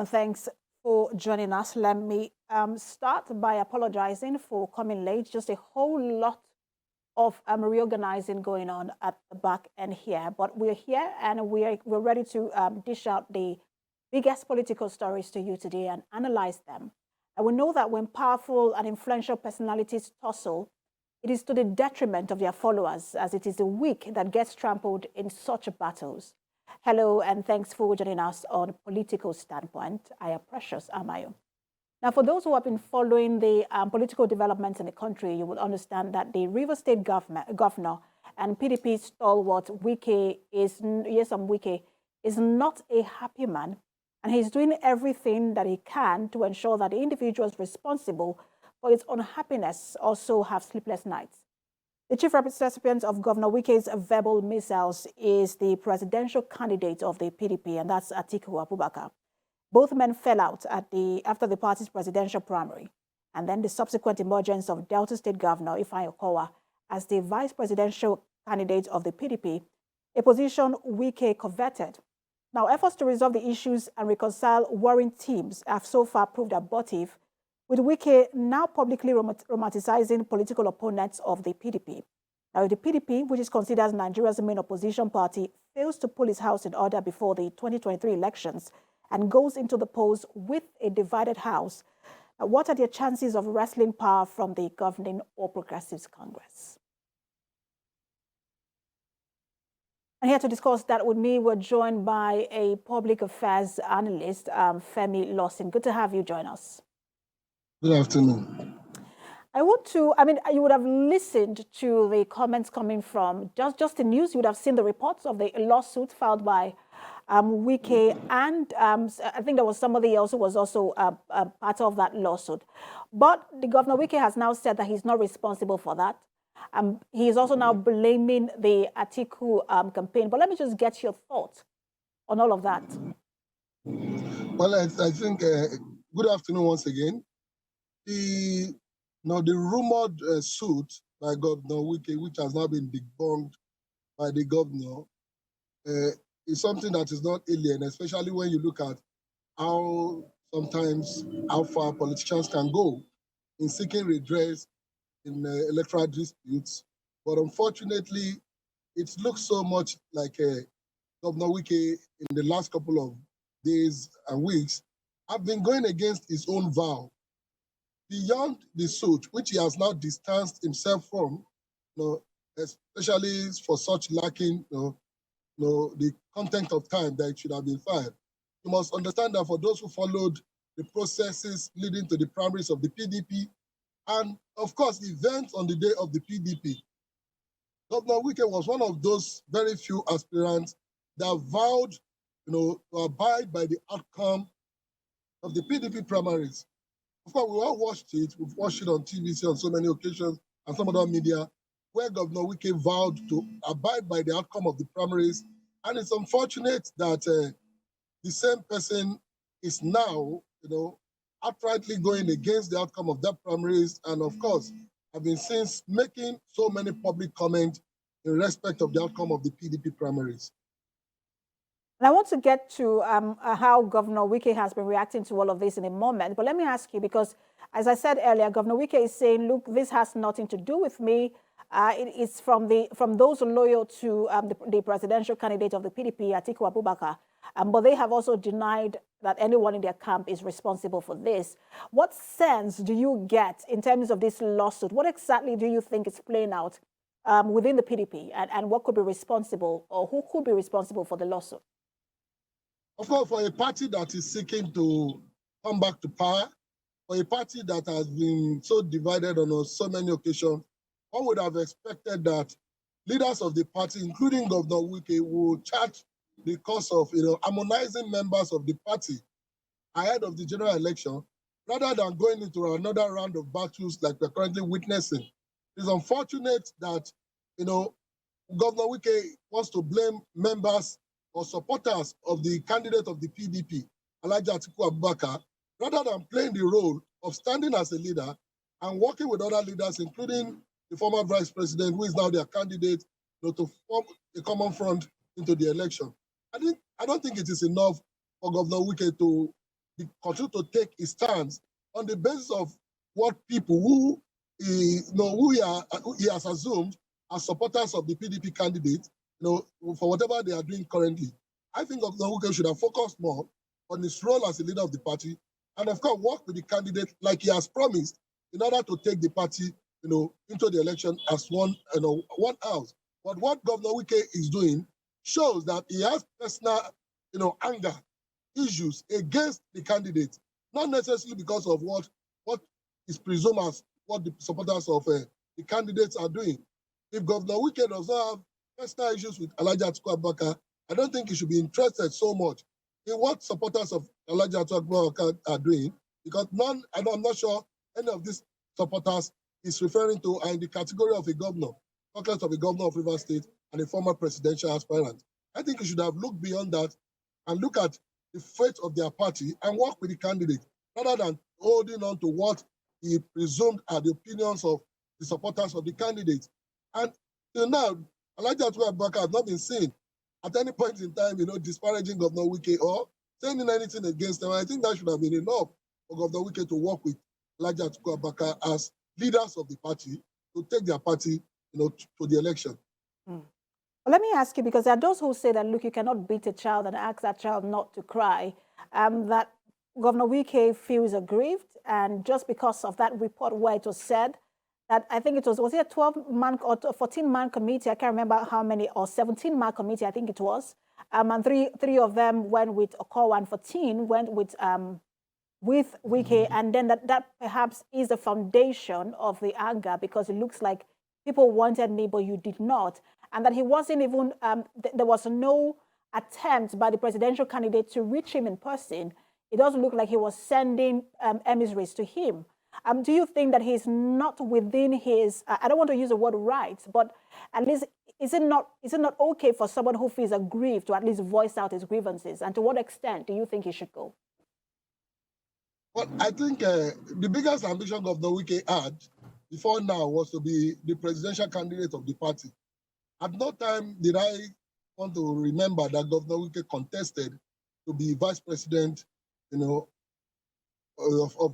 and thanks for joining us. Let me start by apologizing for coming late. Just a whole lot of reorganizing going on at the back end here. But we're here and we're ready to dish out the biggest political stories to you today and analyze them. And we know that when powerful and influential personalities tussle, it is to the detriment of their followers, as it is the weak that gets trampled in such battles. Hello, and thanks for joining us on Political Standpoint. I am Precious Amayo. Now, for those who have been following the political developments in the country, you will understand that the River State governor and PDP stalwart Wike is not a happy man, and he's doing everything that he can to ensure that the individuals responsible for its unhappiness also have sleepless nights. The chief recipient of Governor Wike's verbal missiles is the presidential candidate of the PDP, and that's Atiku Abubakar. Both men fell out after the party's presidential primary, and then the subsequent emergence of Delta State Governor Ifeanyi Okowa as the vice presidential candidate of the PDP, a position Wike coveted. Now, efforts to resolve the issues and reconcile warring teams have so far proved abortive, with Wike now publicly romanticizing political opponents of the PDP. Now, if the PDP, which is considered Nigeria's main opposition party, fails to pull its house in order before the 2023 elections and goes into the polls with a divided house, what are their chances of wresting power from the governing All Progressives Congress? And here to discuss that with me, we're joined by a public affairs analyst, Femi Lawson. Good to have you join us. Good afternoon. You would have listened to the comments coming from just the news. You would have seen the reports of the lawsuit filed by Wike, and I think there was somebody else who was also part of that lawsuit. But the Governor Wike has now said that he's not responsible for that. He is also now blaming the Atiku campaign. But let me just get your thoughts on all of that. Well, I think, good afternoon once again. The rumored suit by Governor Wike, which has now been debunked by the governor, is something that is not alien, especially when you look at how far politicians can go in seeking redress in electoral disputes. But unfortunately, it looks so much like Governor Wike in the last couple of days and weeks have been going against his own vow. Beyond the suit, which he has now distanced himself from, especially for such lacking the content of time that it should have been filed. You must understand that for those who followed the processes leading to the primaries of the PDP, and of course, events on the day of the PDP, Governor Wike was one of those very few aspirants that vowed to abide by the outcome of the PDP primaries. Of course, we all watched it. We've watched it on TVC on so many occasions and some other media, where Governor Wike vowed to abide by the outcome of the primaries. And it's unfortunate that the same person is now, outrightly going against the outcome of that primaries. And of course, have been since making so many public comments in respect of the outcome of the PDP primaries. And I want to get to how Governor Wike has been reacting to all of this in a moment. But let me ask you, because as I said earlier, Governor Wike is saying, look, this has nothing to do with me. It is from those loyal to the presidential candidate of the PDP, Atiku Abubakar. But they have also denied that anyone in their camp is responsible for this. What sense do you get in terms of this lawsuit? What exactly do you think is playing out within the PDP, and what could be responsible, or who could be responsible for the lawsuit? Of course, for a party that is seeking to come back to power, for a party that has been so divided on so many occasions, one would have expected that leaders of the party, including Governor Wike, would chart the course of harmonizing members of the party ahead of the general election, rather than going into another round of battles like we're currently witnessing. It's unfortunate that Governor Wike wants to blame members or supporters of the candidate of the PDP, Alhaji Atiku Abubakar, rather than playing the role of standing as a leader and working with other leaders, including the former vice president, who is now their candidate, to form a common front into the election. I don't think it is enough for Governor Wike to continue to take his stance on the basis of what people who who he has assumed as supporters of the PDP candidate, for whatever they are doing currently. I think Governor Wike should have focused more on his role as a leader of the party, and of course work with the candidate like he has promised in order to take the party, into the election as one house. But what Governor Wike is doing shows that he has personal, anger issues against the candidate, not necessarily because of what is presumed as what the supporters of the candidates are doing. If Governor Wike does not have personal issues with Alhaji Atiku Abubakar, I don't think he should be interested so much in what supporters of Alhaji Atiku Abubakar are doing, because I'm not sure any of these supporters is referring to are in the category of a governor, talkless of a governor of Rivers State and a former presidential aspirant. I think he should have looked beyond that and look at the fate of their party and work with the candidate, rather than holding on to what he presumed are the opinions of the supporters of the candidate. And till now, Alhaji Atiku Abubakar has not been seen at any point in time, disparaging Governor Wike or saying anything against them. I think that should have been enough for Governor Wike to work with Alhaji Atiku Abubakar as leaders of the party to take their party, to the election. Well, let me ask you, because there are those who say that, look, you cannot beat a child and ask that child not to cry, that Governor Wike feels aggrieved, and just because of that report where it was said that, I think it was it a 12-man or 14-man committee, I can't remember how many, or 17-man committee, I think it was, and three of them went with Okowa and 14 went with Wike, and then that perhaps is the foundation of the anger, because it looks like people wanted me, but you did not, and that he wasn't even, there was no attempt by the presidential candidate to reach him in person. It doesn't look like he was sending emissaries to him. Do you think that he's not within his, I don't want to use the word rights, but at least is it not okay for someone who feels aggrieved to at least voice out his grievances? And to what extent do you think he should go? Well, I think the biggest ambition Governor Wike had before now was to be the presidential candidate of the party. At no time did I want to remember that Governor Wike contested to be vice president, of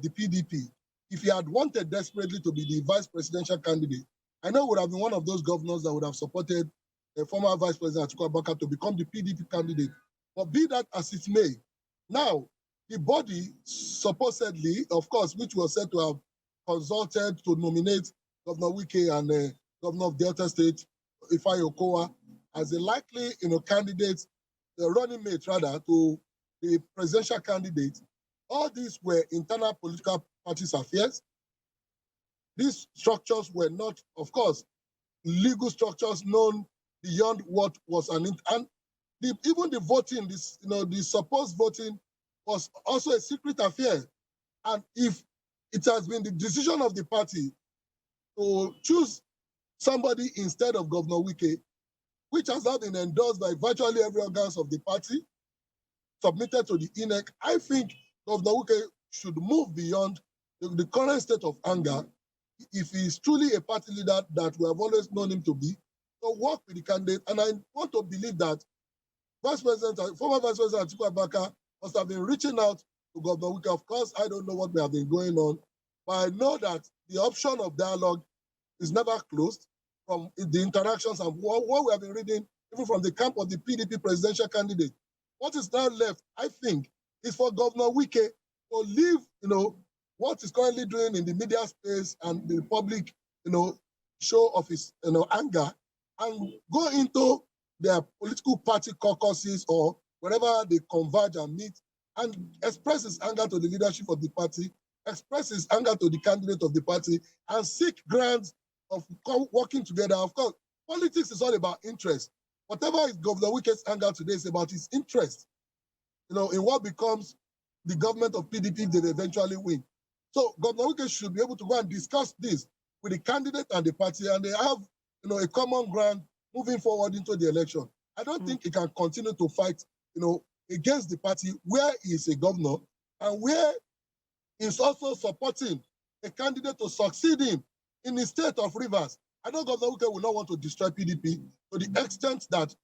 the PDP. If he had wanted desperately to be the vice presidential candidate, I know would have been one of those governors that would have supported the former vice president Atiku Abubakar to become the PDP candidate. But be that as it may, now the body supposedly, of course, which was said to have consulted to nominate Governor Wike and Governor of Delta State, Ifeanyi Okowa, as a likely, candidate, the running mate rather, to the presidential candidate. All these were internal political parties' affairs. These structures were not, of course, legal structures known beyond what was and even the voting, the supposed voting was also a secret affair. And if it has been the decision of the party to choose somebody instead of Governor Wike, which has now been endorsed by virtually every organ of the party, submitted to the INEC, I think Governor Wike should move beyond the current state of anger. If he is truly a party leader that we have always known him to be, to work with the candidate. And I want to believe that former Vice President Atiku Abubakar must have been reaching out to Governor Wike. Of course, I don't know what may have been going on, but I know that the option of dialogue is never closed from the interactions and what we have been reading, even from the camp of the PDP presidential candidate. What is now left, I think, is for Governor Wike to leave, what he's currently doing in the media space and the public, show of his, anger, and go into their political party caucuses or wherever they converge and meet, and express his anger to the leadership of the party, express his anger to the candidate of the party, and seek grants of working together. Of course, politics is all about interest. Whatever is Governor Wike's anger today is about his interest, in what becomes the government of PDP if they eventually win. So Governor Wike should be able to go and discuss this with the candidate and the party, and they have, a common ground moving forward into the election. I don't think he can continue to fight, against the party where he is a governor and where he's also supporting a candidate to succeed him in the state of Rivers. I know Governor Wike will not want to destroy PDP to the extent that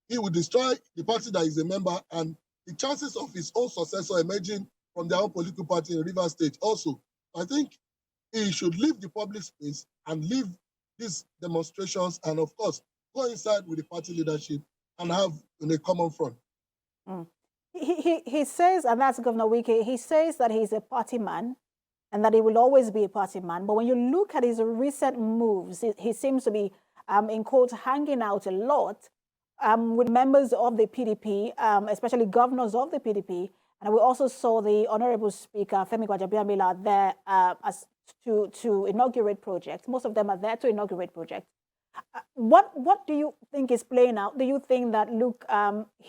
he will destroy the party that is a member, and the chances of his own successor emerging from their own political party in Rivers State also. I think he should leave the public space and leave these demonstrations and, of course, go inside with the party leadership and have a common front. He says, and that's Governor Wike, he says that he's a party man and that he will always be a party man. But when you look at his recent moves, he seems to be, in quotes, hanging out a lot with members of the PDP, especially governors of the PDP. And we also saw the Honorable Speaker, Femi Gbajabiamila, there to inaugurate projects. Most of them are there to inaugurate projects. What do you think is playing out? Do you think that, look,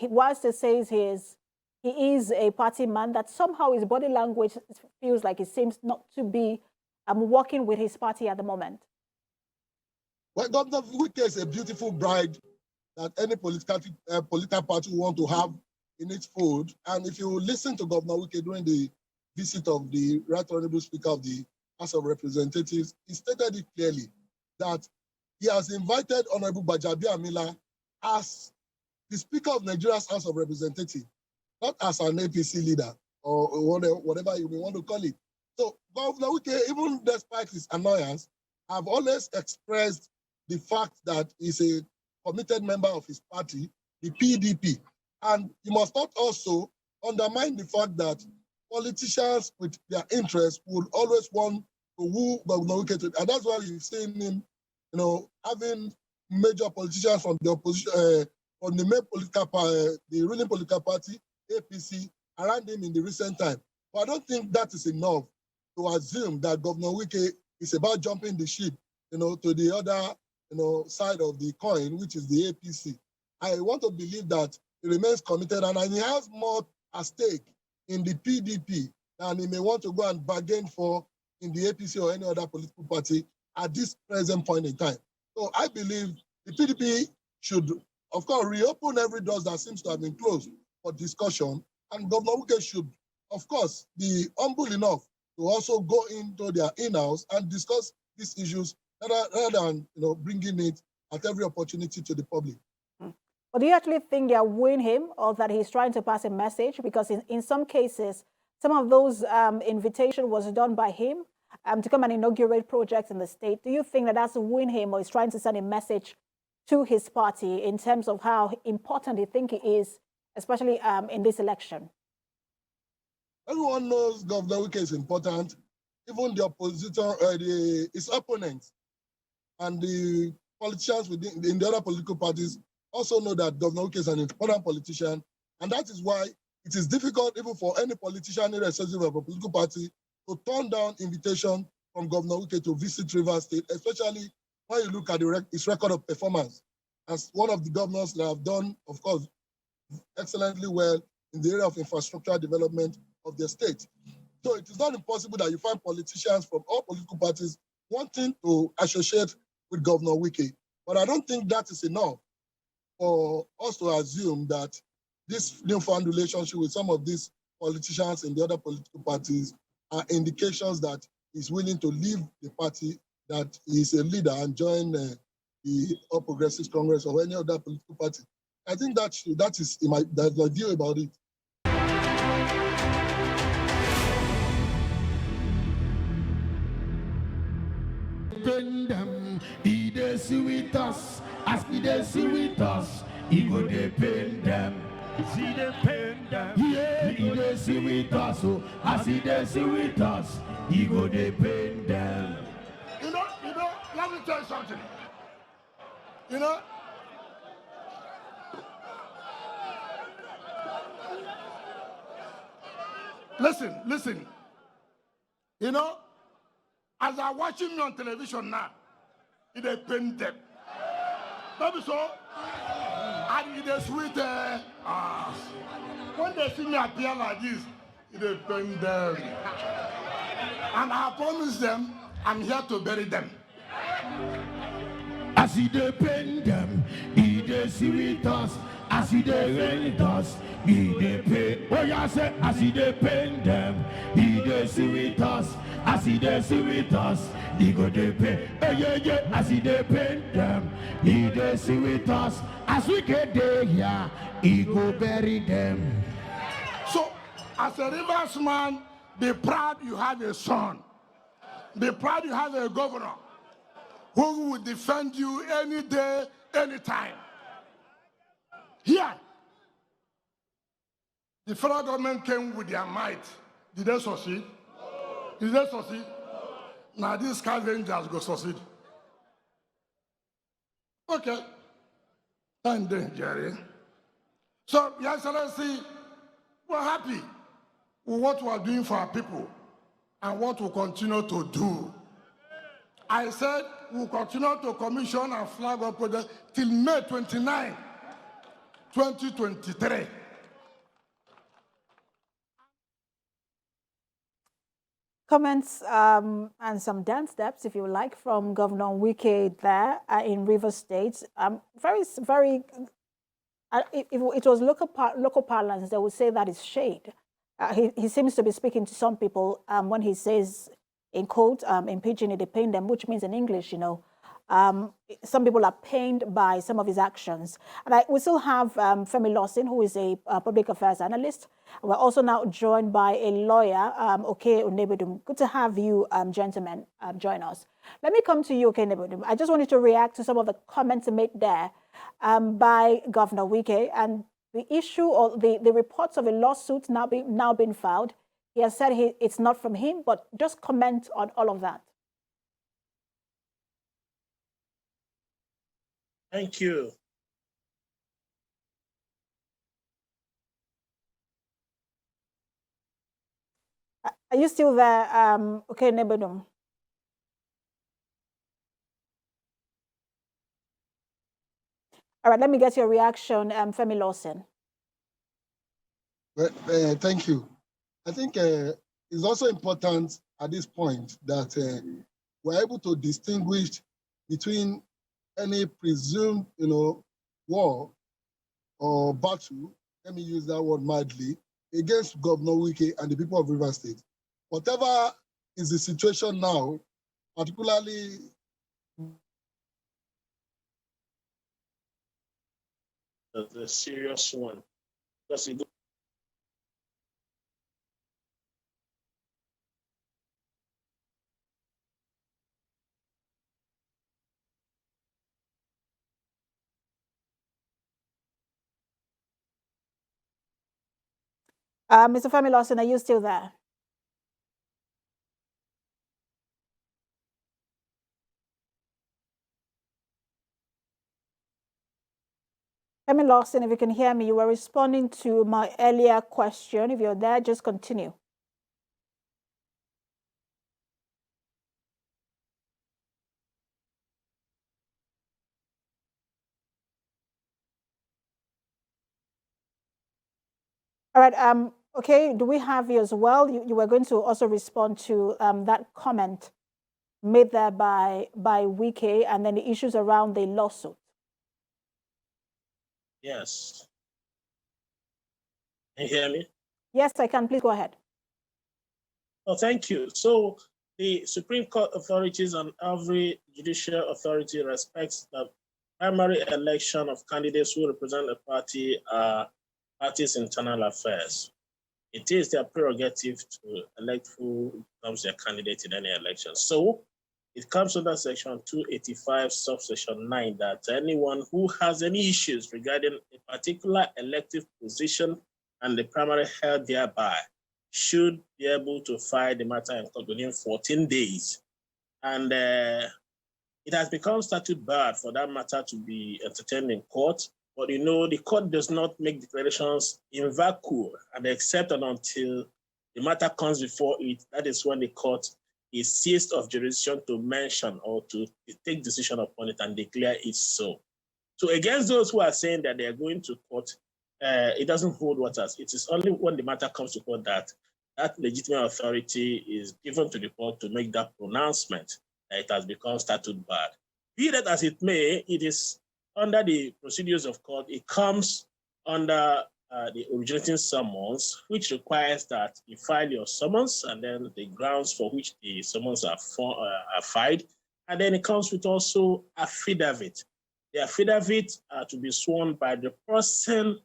whilst he says he is a party man, that somehow his body language feels like he seems not to be working with his party at the moment? Well, Governor Wike is a beautiful bride that any political party want to have in its fold. And if you listen to Governor Wike during the visit of the Right Honorable Speaker of the House of Representatives, he stated it clearly that he has invited Honorable Gbajabiamila as the Speaker of Nigeria's House of Representatives, not as an APC leader or whatever you may want to call it. So Governor Wike, even despite his annoyance, have always expressed the fact that he's a committed member of his party, the PDP. And he must not also undermine the fact that politicians with their interests would always want to woo Governor Wike. And that's why you've seen him, having major politicians from the opposition, from the main political party, the ruling political party, APC, around him in the recent time. But I don't think that is enough to assume that Governor Wike is about jumping the ship, to the other, side of the coin, which is the APC. I want to believe that he remains committed and he has more at stake in the PDP than he may want to go and bargain for in the APC or any other political party at this present point in time. So I believe the PDP should, of course, reopen every door that seems to have been closed for discussion. And Governor Wike should, of course, be humble enough to also go into their in-house and discuss these issues rather than bringing it at every opportunity to the public. But do you actually think they're wooing him or that he's trying to pass a message? Because in some cases, some of those invitation was done by him to come and inaugurate projects in the state. Do you think that that's wooing him or he's trying to send a message to his party in terms of how important he think he is, especially in this election? Everyone knows Governor Wike is important. Even the oppositor, his opponents, and the politicians in the other political parties also know that Governor Wike is an important politician. And that is why it is difficult even for any politician, irrespective of a political party, to turn down invitation from Governor Wike to visit Rivers State, especially when you look at his record of performance as one of the governors that have done, of course, excellently well in the area of infrastructure development of the state. So it is not impossible that you find politicians from all political parties wanting to associate with Governor Wike. But I don't think that is enough for us to assume that this newfound relationship with some of these politicians in the other political parties are indications that he's willing to leave the party, that he's a leader and join the All Progressives Congress or any other political party. I think that's my view about it. Them, he dey see with us, as he dey see with us, he go dey pain them. See them pain them. Yeah, he dey see with us, so as he dey see with us, he go dey pain them. Let me tell you something. Listen. As I'm watching me on television now, it dey pain them. Maybe so. And it is sweet. When they see me appear like this, it dey pain them. And I promise them, I'm here to bury them. As he dey pain them, he dey see with us. As he dey pain us, he dey pain. Oh yeah, say as he dey pain them, he dey see with us. As he dey see with us, he go dey pain. Yeah. As he dey pain them, he dey see with us. As we get there here, he go bury them. So As a Rivers man, be proud you have a son. Be proud you have a governor who will defend you any day, anytime. Here, the federal government came with their might. Did they succeed? Did they succeed? Now these scavengers go succeed. Okay. And then, Jerry. So, Your Excellency, we're happy with what we are doing for our people and what we'll continue to do. I said we'll continue to commission and flag up projects till May 29, 2023. Comments and some dance steps, if you like, from Governor Wike there in Rivers State. Very. If it was local parlance, they would say that is shade. He seems to be speaking to some people when he says, in quote, in pidgin, they pain them, which means in English, some people are pained by some of his actions. And we still have Femi Lawson, who is a public affairs analyst. We're also now joined by a lawyer, Oke Onebedum. Good to have you, gentlemen, join us. Let me come to you, Oke Onebedum. I just wanted to react to some of the comments made there by Governor Wike and the issue or the reports of a lawsuit now being filed. He has said it's not from him, but just comment on all of that. Thank you. Are you still there? Okay, Nebedum. All right, let me get your reaction, Femi Lawson. Well, thank you. I think it's also important at this point that we're able to distinguish between any presumed, war or battle, let me use that word mildly, against Governor Wike and the people of Rivers State. Whatever is the situation now, particularly the serious one, because it Mr. Femi Lawson, are you still there? Femi Lawson, if you can hear me, you were responding to my earlier question. If you're there, just continue. All right. Okay. Do we have you as well? You were going to also respond to that comment made there by Wike and then the issues around the lawsuit. Yes. Can you hear me? Yes, I can. Please go ahead. Oh, thank you. So the Supreme Court authorities and every judicial authority respects the primary election of candidates who represent a party, party's internal affairs. It is their prerogative to elect who becomes their candidate in any election. So it comes under Section 285, subsection 9, that anyone who has any issues regarding a particular elective position and the primary held thereby should be able to file the matter in court within 14 days. And it has become statute barred for that matter to be entertained in court. But the court does not make declarations in vacuum, and except and until the matter comes before it, that is when the court is seized of jurisdiction to mention or to take decision upon it and declare it so. So against those who are saying that they are going to court, it doesn't hold waters. It is only when the matter comes to court that legitimate authority is given to the court to make that pronouncement that it has become statute barred. Be that as it may, it is under the procedures of court, it comes under the originating summons, which requires that you file your summons and then the grounds for which the summons are filed. And then it comes with also affidavit. The affidavit are to be sworn by the person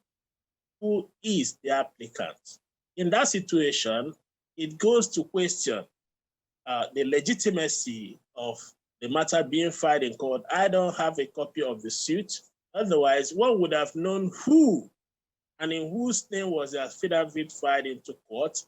who is the applicant. in that situation, it goes to question the legitimacy of the matter being filed in court. I don't have a copy of the suit. Otherwise, one would have known who and in whose name was the affidavit filed into court,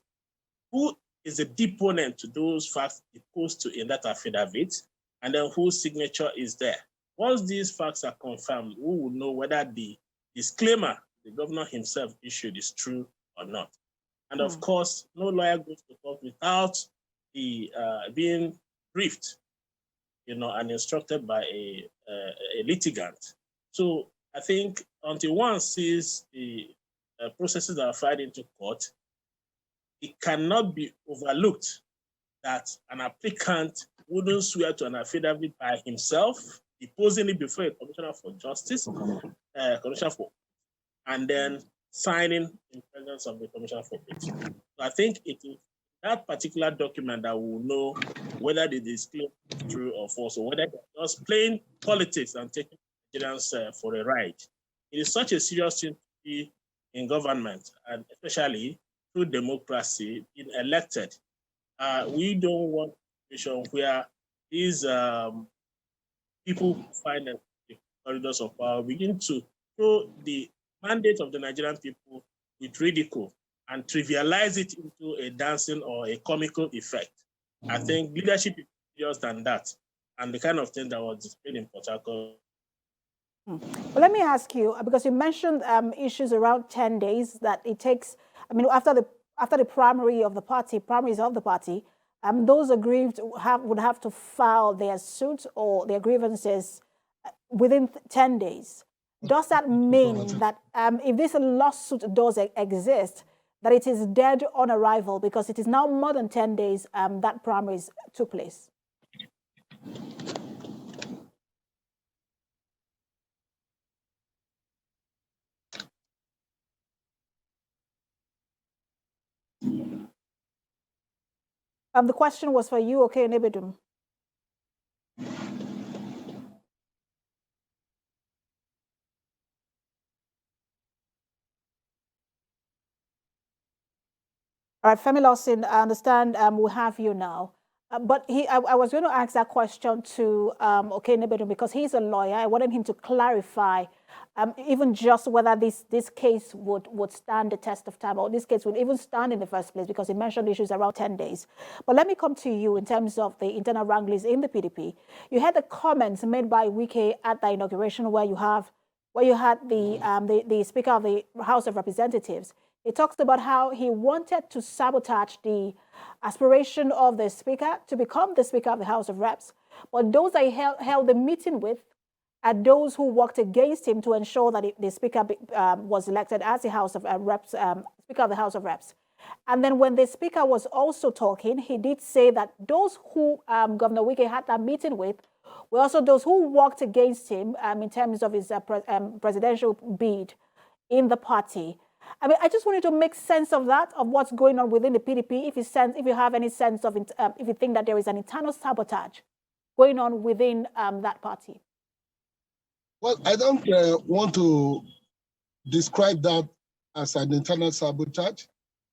who is the deponent to those facts deposed to in that affidavit, and then whose signature is there. Once these facts are confirmed, we will know whether the disclaimer the governor himself issued is true or not. And of course, no lawyer goes to court without the being briefed, and instructed by a litigant. So I think until one sees the processes that are filed into court, it cannot be overlooked that an applicant wouldn't swear to an affidavit by himself, deposing it before a commissioner for justice, and then signing in presence of the commissioner for justice. So I think it is that particular document that we will know whether the disclaimer is true or false, or whether it's just plain politics and taking Nigerians for a ride. It is such a serious thing to be in government, and especially through democracy, being elected. We don't want a situation where these people who find the corridors of power begin to throw the mandate of the Nigerian people with ridicule and trivialize it into a dancing or a comical effect. I think leadership is serious than that, and the kind of thing that was displayed in Port Harcourt. Well, let me ask you, because you mentioned issues around 10 days that it takes. I mean, after the primaries of the party, those aggrieved would have to file their suits or their grievances within 10 days. Does that mean that if this lawsuit does exist, that it is dead on arrival because it is now more than 10 days that primaries took place? The question was for you, okay, Nibidum. All right, Femi Lawson, I understand we have you now. But I was going to ask that question to okay Nibidum because he's a lawyer. I wanted him to clarify even just whether this case would stand the test of time, or this case would even stand in the first place, because he mentioned issues around 10 days. But let me come to you in terms of the internal wranglings in the PDP. You had the comments made by Wike at the inauguration where you had the Speaker of the House of Representatives. He talks about how he wanted to sabotage the aspiration of the Speaker to become the Speaker of the House of Reps. But those I held the meeting with are those who worked against him to ensure that the Speaker was elected as the House of Reps, Speaker of the House of Reps. And then when the Speaker was also talking, he did say that those who Governor Wike had that meeting with were also those who worked against him in terms of his presidential bid in the party. I mean, I just wanted to make sense of that, of what's going on within the PDP. If you have any sense of, if you think that there is an internal sabotage going on within that party. Well, I don't want to describe that as an internal sabotage.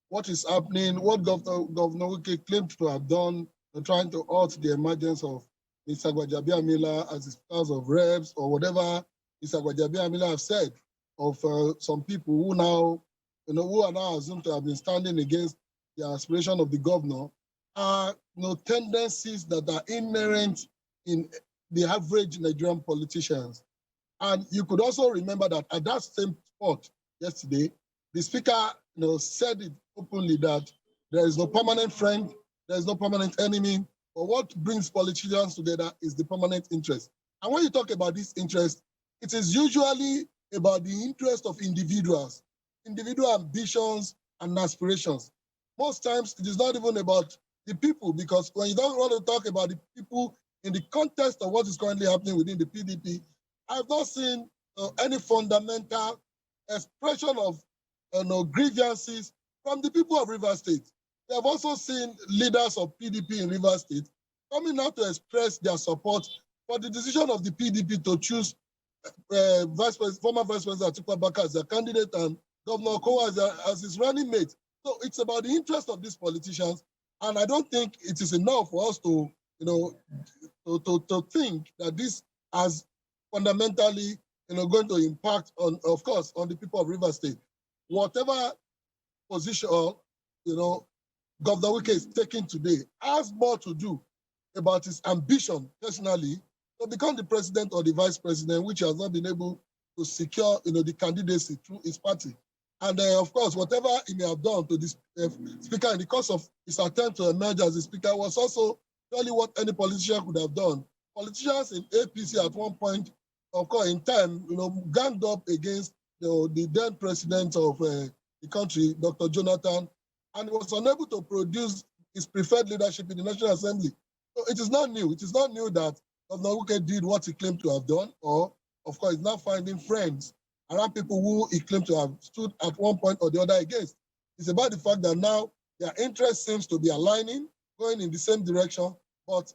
What is happening, what Governor Wike claimed to have done, trying to halt the emergence of Mr. Gbajabiamila as the House of Reps, or whatever Mr. Gbajabiamila have said of some people who now, who are now assumed to have been standing against the aspiration of the governor, are tendencies that are inherent in the average Nigerian politicians. And you could also remember that at that same spot yesterday, the Speaker said it openly that there is no permanent friend, there is no permanent enemy, but what brings politicians together is the permanent interest. And when you talk about this interest, it is usually about the interest of individuals, individual ambitions and aspirations. Most times it is not even about the people, because when you don't want to talk about the people in the context of what is currently happening within the PDP, I've not seen any fundamental expression of grievances from the people of Rivers State. We have also seen leaders of PDP in Rivers State coming out to express their support for the decision of the PDP to choose former Vice President Atiku as their candidate and Governor Okowa as his running mate. So it's about the interest of these politicians. And I don't think it is enough for us to, to think that this has fundamentally, going to impact on, of course, on the people of Rivers State. Whatever position, Governor Wike is taking today has more to do about his ambition personally to become the president or the vice president, which has not been able to secure, the candidacy through his party. And of course, whatever he may have done to this speaker in the course of his attempt to emerge as a speaker was also really what any politician could have done. Politicians in APC at one point, of course, in time, ganged up against the then president of the country, Dr. Jonathan, and was unable to produce his preferred leadership in the National Assembly. So it is not new. It is not new that Governor Wike did what he claimed to have done, or, of course, now finding friends around people who he claimed to have stood at one point or the other against. It's about the fact that now their interest seems to be aligning, going in the same direction. But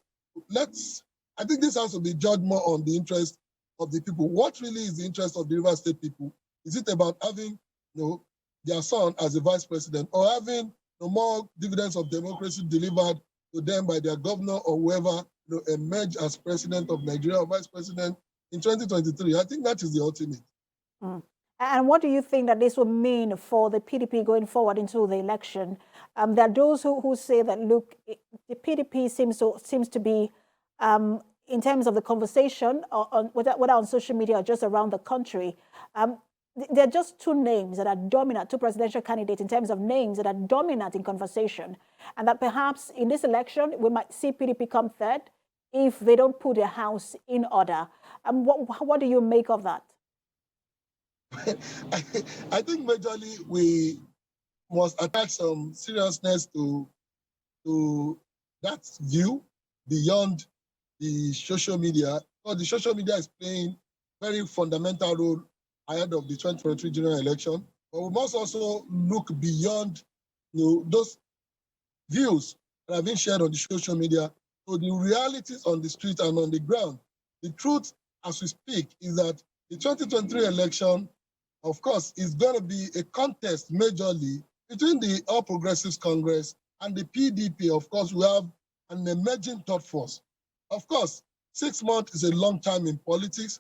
I think this has to be judged more on the interest of the people. What really is the interest of the Rivers State people? Is it about having, their son as a vice president, or having more dividends of democracy delivered to them by their governor or whoever emerge as president of Nigeria or vice president in 2023? I think that is the ultimate. Mm. And what do you think that this will mean for the PDP going forward into the election? There are those who say that, look, the PDP seems to be, in terms of the conversation, whether on social media or just around the country, there are just two names that are dominant, two presidential candidates in terms of names that are dominant in conversation. And that perhaps in this election, we might see PDP come third if they don't put their house in order. What do you make of that? I think majorly we must attach some seriousness to that view beyond the social media, because the social media is playing very fundamental role ahead of the 2023 general election. But we must also look beyond those views that have been shared on the social media to the realities on the street and on the ground. The truth, as we speak, is that the 2023 election, of course, is going to be a contest majorly between the All Progressives Congress and the PDP. Of course, we have an emerging third force. Of course, 6 months is a long time in politics.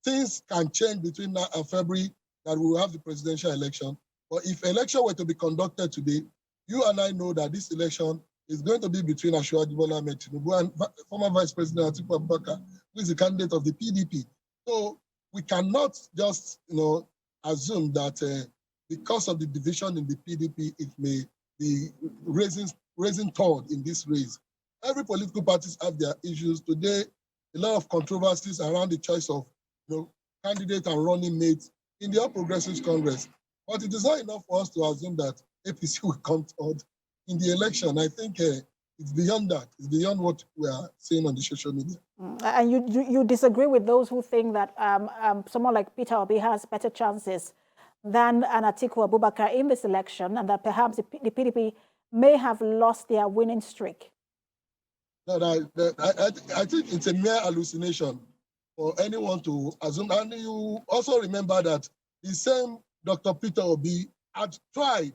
Things can change between now and February that we will have the presidential election. But if election were to be conducted today, you and I know that this election is going to be between Asiwaju Bola Ahmed Tinubu and former Vice President Atiku Abubakar, who is the candidate of the PDP. So we cannot just, assume that because of the division in the PDP, it may be raising thorn in this race. Every political parties have their issues. Today, a lot of controversies around the choice of candidate and running mates in the All Progressives Congress. But it is not enough for us to assume that APC will come third in the election. I think it's beyond that. It's beyond what we are seeing on the social media. And you disagree with those who think that someone like Peter Obi has better chances than an Atiku Abubakar in this election, and that perhaps the PDP may have lost their winning streak? No, I think it's a mere hallucination for anyone to assume. And you also remember that the same Dr. Peter Obi had tried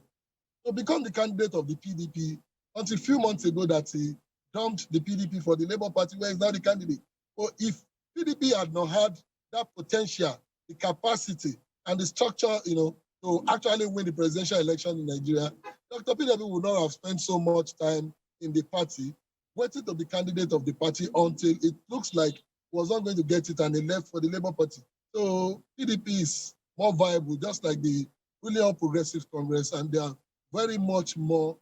to become the candidate of the PDP until a few months ago that he dumped the PDP for the Labour Party, where he's now the candidate. So if PDP had not had that potential, the capacity, and the structure, to actually win the presidential election in Nigeria, Dr. Peter Obi would not have spent so much time in the party, waiting to be candidate of the party until it looks like he was not going to get it and he left for the Labour Party. So PDP is more viable, just like the really All Progressive Congress, and they are very much more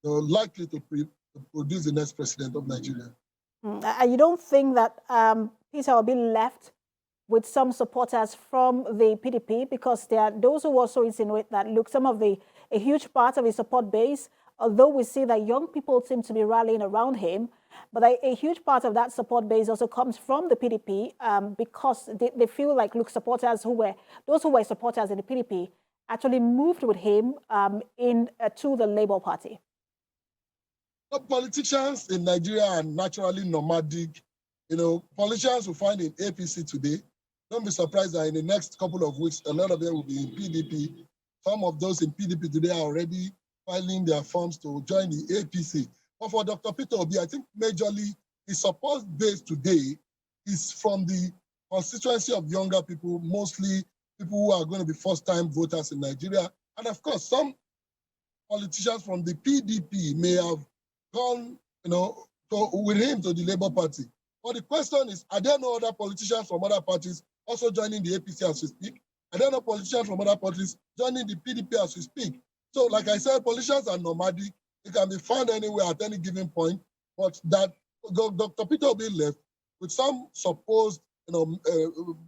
likely to produce the next president of Nigeria. You don't think that Peter Obi left with some supporters from the PDP, because there are those who also insinuate that, look, a huge part of his support base, although we see that young people seem to be rallying around him, but a huge part of that support base also comes from the PDP because they feel like, look, those who were supporters in the PDP actually moved with him to the Labour Party. Politicians in Nigeria are naturally nomadic. Politicians who find in APC today, don't be surprised that in the next couple of weeks, a lot of them will be in PDP. Some of those in PDP today are already filing their forms to join the APC. But for Dr. Peter Obi, I think majorly his support base today is from the constituency of younger people, mostly people who are going to be first-time voters in Nigeria. And of course, some politicians from the PDP may have gone, with him to the Labour Party. But the question is, are there no other politicians from other parties also joining the APC as we speak? Are there no politicians from other parties joining the PDP as we speak? So, like I said, politicians are nomadic. They can be found anywhere at any given point. But that Dr. Peter Obi left with some supposed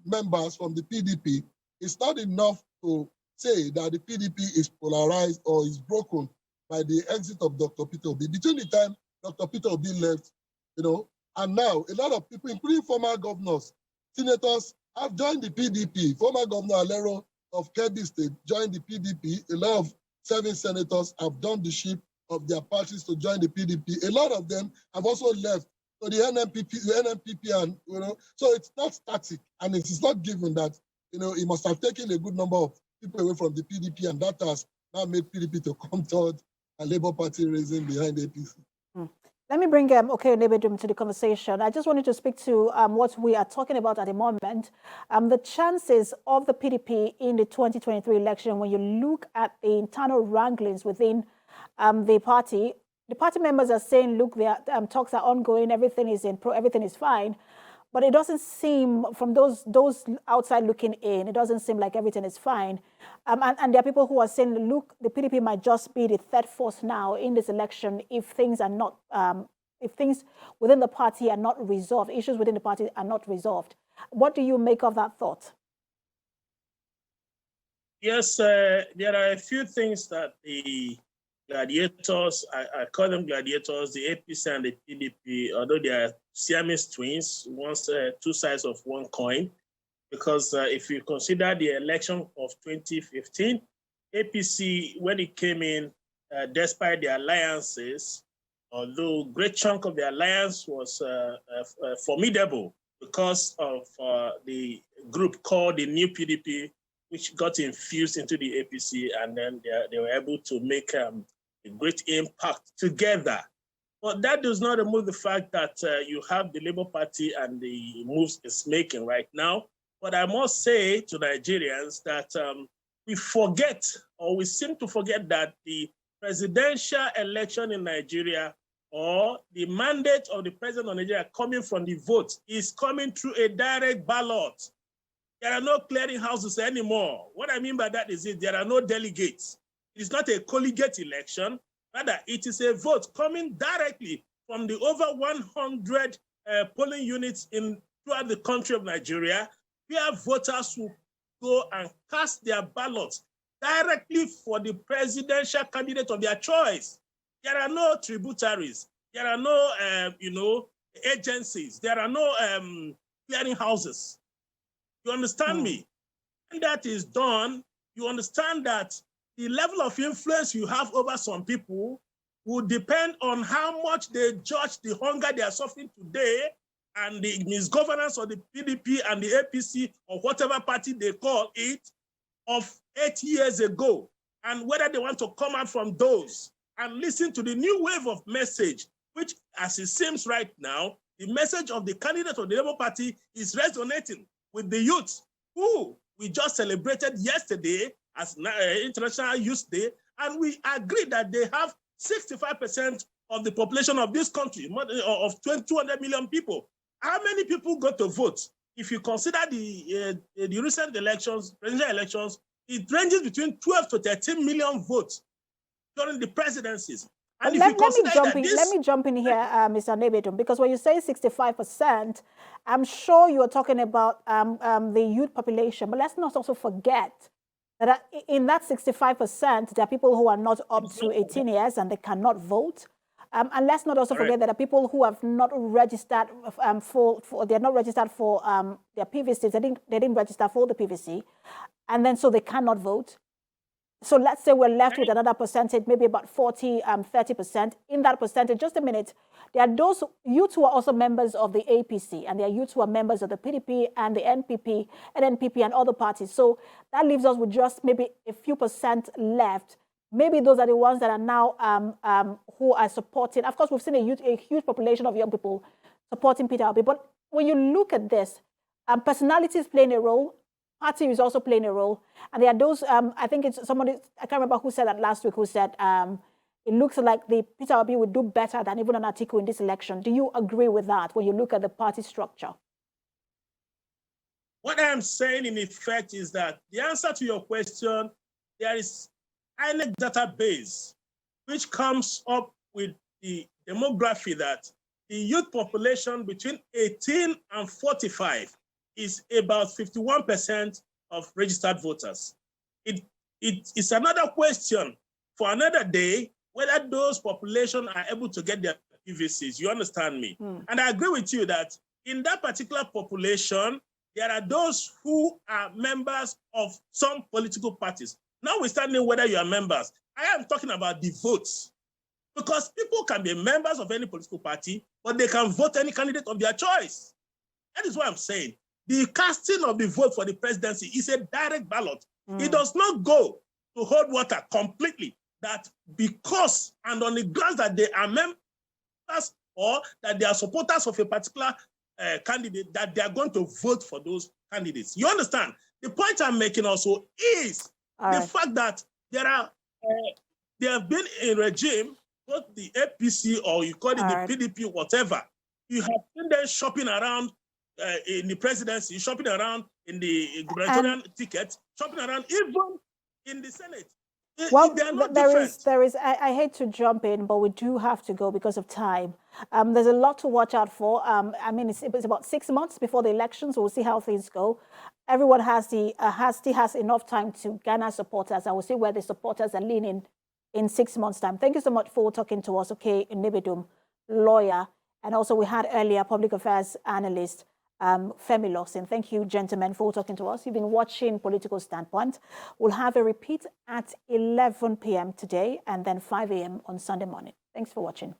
members from the PDP, it's not enough to say that the PDP is polarized or is broken by the exit of Dr. Peter Obi. Between the time Dr. Peter Obi left, and now a lot of people, including former governors, senators, have joined the PDP. Former Governor Alero of Kebbi State joined the PDP. A lot of serving senators have done the shift of their parties to join the PDP. A lot of them have also left to the NMPP, and so it's not static, and it is not given that he must have taken a good number of people away from the PDP, and that has now made PDP to come toward a Labour Party raising behind APC. Let me bring Oke Onebedum to the conversation. I just wanted to speak to what we are talking about at the moment. The chances of the PDP in the 2023 election, when you look at the internal wranglings within the party members are saying, look, their talks are ongoing, everything is fine. But it doesn't seem, from those outside looking in, it doesn't seem like everything is fine. And there are people who are saying, look, the PDP might just be the third force now in this election if things are not, if things within the party are not resolved, issues within the party are not resolved. What do you make of that thought? Yes, there are a few things that the gladiators, I call them gladiators, the APC and the PDP, although they are Siamese twins, two sides of one coin, because if you consider the election of 2015, APC, when it came in, despite the alliances, although a great chunk of the alliance was formidable because of the group called the New PDP, which got infused into the APC, and then they were able to make a great impact together. But that does not remove the fact that you have the Labour Party and the moves it's making right now. But I must say to Nigerians that we forget, or we seem to forget, that the presidential election in Nigeria, or the mandate of the president of Nigeria coming from the vote, is coming through a direct ballot. There are no clearing houses anymore. What I mean by that is there are no delegates. It is not a collegiate election. Rather, it is a vote coming directly from the over 100 polling units throughout the country of Nigeria, where voters will go and cast their ballots directly for the presidential candidate of their choice. There are no tributaries. There are no, agencies. There are no clearing houses. You understand me? And that is done, you understand that the level of influence you have over some people will depend on how much they judge the hunger they are suffering today and the misgovernance of the PDP and the APC, or whatever party they call it, of 8 years ago, and whether they want to come out from those and listen to the new wave of message, which, as it seems right now, the message of the candidate of the Labour Party is resonating with the youth, who we just celebrated yesterday as International Youth Day, and we agree that they have 65% of the population of this country, of 200 million people. How many people go to vote? If you consider the recent elections, presidential elections, it ranges between 12 to 13 million votes during the presidencies. And let me jump in here, Mr. Onebedum, because when you say 65%, I'm sure you're talking about the youth population, but let's not also forget that in that 65%, there are people who are not up to 18 years and they cannot vote. And let's not also forget that there are people who have not registered they're not registered for their PVCs. They didn't register for the PVC, and then so they cannot vote. So let's say we're left with another percentage, maybe about 40, 30%. In that percentage, just a minute, there are those youths who are also members of the APC, and there are youths who are members of the PDP and the NPP, and other parties. So that leaves us with just maybe a few percent left. Maybe those are the ones that are now who are supporting. Of course, we've seen a huge population of young people supporting Peter Obi. But when you look at this, personality is playing a role. Party is also playing a role. And there are those, I think it's somebody, I can't remember who said that last week, who said it looks like the Peter Obi would do better than even an Atiku in this election. Do you agree with that when you look at the party structure? What I'm saying in effect is that the answer to your question, there is INEC database, which comes up with the demography that the youth population between 18 and 45 is about 51% of registered voters. It's another question for another day whether those population are able to get their PVCs. You understand me? And I agree with you that in that particular population, there are those who are members of some political parties. Notwithstanding whether you are members, I am talking about the votes. Because people can be members of any political party, but they can vote any candidate of their choice. That is what I'm saying. The casting of the vote for the presidency is a direct ballot. It does not go to hold water completely, that because and on the grounds that they are members or that they are supporters of a particular candidate, that they are going to vote for those candidates. You understand? The point I'm making also is the fact that there have been a regime, both the APC or you call it the PDP, whatever. You have seen them shopping around in the presidency, shopping around in the gubernatorial ticket, shopping around even in the Senate. Well, they are not there is. I hate to jump in, but we do have to go because of time. There's a lot to watch out for. I mean, it's about 6 months before the elections. We'll see how things go. Everyone still has enough time to garner supporters. I will see where the supporters are leaning in 6 months' time. Thank you so much for talking to us. Okay, Nibidum, lawyer, and also we had earlier public affairs analyst Femi Lawson. Thank you, gentlemen, for talking to us. You've been watching Political Standpoint. We'll have a repeat at 11 p.m. today and then 5 a.m. on Sunday morning. Thanks for watching.